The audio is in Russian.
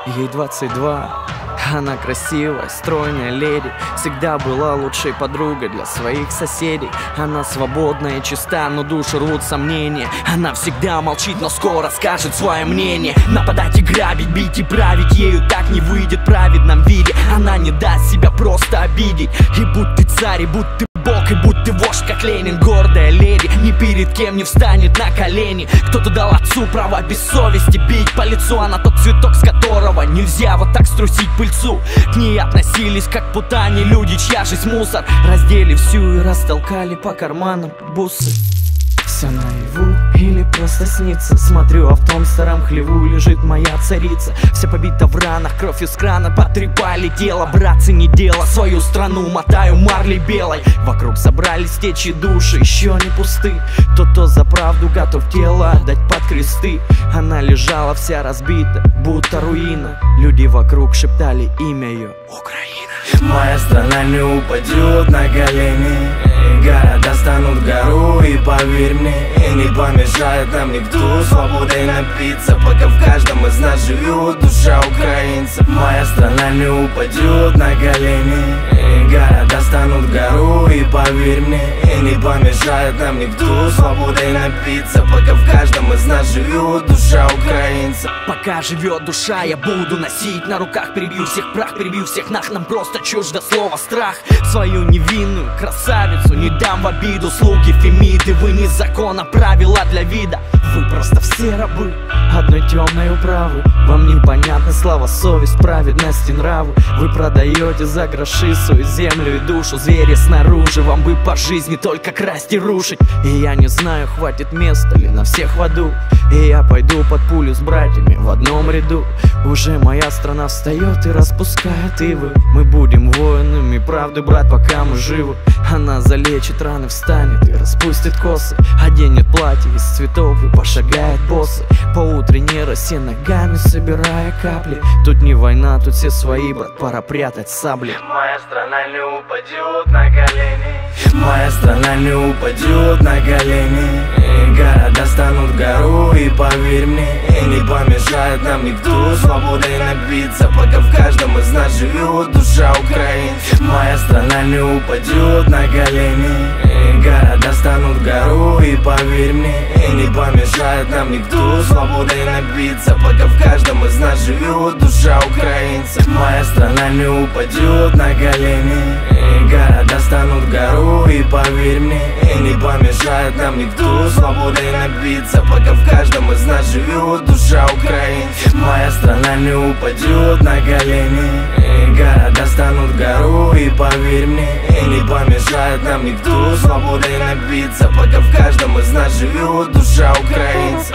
Ей 22. Она красивая, стройная леди, всегда была лучшей подругой для своих соседей. Она свободная и чиста, но душу рвут сомнения. Она всегда молчит, но скоро скажет свое мнение. Нападать и грабить, бить и править, ею так не выйдет в праведном виде. Она не даст себя просто обидеть. И будь ты царь, и будь ты бог, и будь ты вождь, как Ленин. Гордая леди, ни перед кем не встанет на колени. Кто-то дал отцу право без совести бить по лицу. Она тот цветок, с которого нельзя вот так струсить пыльцу. К ней относились как к путане люди, чья жизнь мусор. Раздели всю и растолкали по карманам бусы. Все наяву или просто снится? Смотрю, а в том старом хлеву лежит моя царица. Вся побита в ранах, кровь из крана потрепали тело. Братцы, не дело, свою страну мотаю марлей белой. Вокруг собрались течи души, еще не пусты. Кто за правду готов тело отдать под кресты. Она лежала вся разбита, будто руина. Люди вокруг шептали имя ее: Украина. Моя страна не упадет на колени, города станут гору, и поверь мне, не помешает нам никто свободой напиться, пока в каждом из нас живет душа украинца. Моя страна не упадет на колени, города станут гору, и поверь мне, не помешает нам никто свободой напиться, пока в каждом из нас живет душа украинца. Пока живет душа, я буду носить на руках. Перебью всех прах, перебью всех нах. Нам просто чуждо слово страх. Свою невинную красавицу не дам в обиду. Слуги Фемиды, вы не закон, а правила для вида. Вы просто все рабы одной темной управы. Вам непонятны слова, совесть, праведность и нравы. Вы продаете за гроши свою землю и душу. Звери снаружи, вам бы по жизни только красть и рушить. И я не знаю, хватит места ли на всех в аду. И я пойду под пулю с братьями в одном ряду. Уже моя страна встает и распускает ивы. Мы будем воинами правды, брат, пока мы живы. Она залечит раны, встанет и распустит косы. Оденет платье из цветов и пошагает боссы по утренней росе, ногами собирая капли. Тут не война, тут все свои, брат, пора прятать сабли. Моя страна не упадет на колени, моя страна не упадет на колени, города станут гору, и поверь мне, не помешает нам никто свободой напиться, пока в каждом из нас живет душа украинца. Моя страна не упадет на колени, города станут гору, и поверь мне, не помешает нам никто свободой напиться, пока в каждом из нас живет душа украинца. Моя страна не упадет на колени, города станут гору, и поверь мне, не помешает нам никто свободой напиться, пока в каждом из нас живет душа украинца. Моя страна не упадет на колени, города станут гору, и поверь мне, не помешает нам никто свободой напиться, пока в каждом из нас живет душа украинца.